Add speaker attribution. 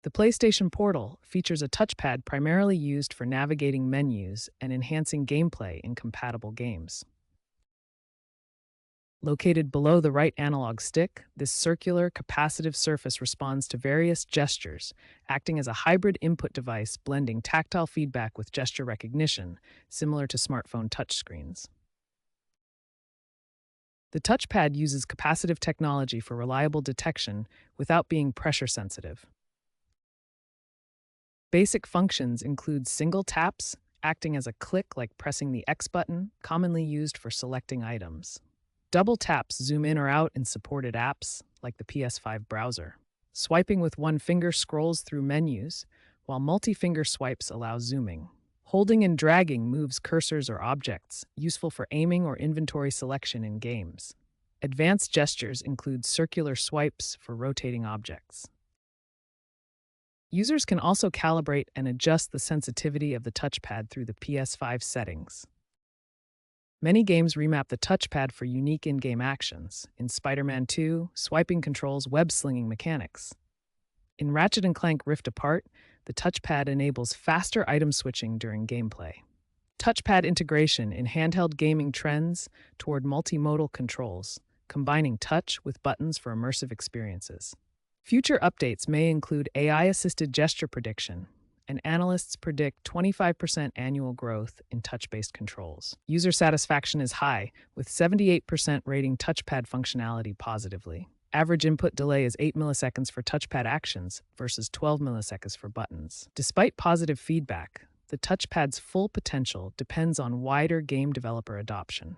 Speaker 1: The PlayStation Portal features a touchpad primarily used for navigating menus and enhancing gameplay in compatible games. Located below the right analog stick, this circular, capacitive surface responds to various gestures, acting as a hybrid input device blending tactile feedback with gesture recognition, similar to smartphone touchscreens. The touchpad uses capacitive technology for reliable detection without being pressure sensitive. Basic functions include single taps, acting as a click like pressing the X button, commonly used for selecting items. Double taps zoom in or out in supported apps, like the PS5 browser. Swiping with one finger scrolls through menus, while multi-finger swipes allow zooming. Holding and dragging moves cursors or objects, useful for aiming or inventory selection in games. Advanced gestures include circular swipes for rotating objects. Users can also calibrate and adjust the sensitivity of the touchpad through the PS5 settings. Many games remap the touchpad for unique in-game actions. In Spider-Man 2, swiping controls web-slinging mechanics. In Ratchet and Clank Rift Apart, the touchpad enables faster item switching during gameplay. Touchpad integration in handheld gaming trends toward multimodal controls, combining touch with buttons for immersive experiences. Future updates may include AI-assisted gesture prediction, and analysts predict 25% annual growth in touch-based controls. User satisfaction is high, with 78% rating touchpad functionality positively. Average input delay is 8 milliseconds for touchpad actions versus 12 milliseconds for buttons. Despite positive feedback, the touchpad's full potential depends on wider game developer adoption.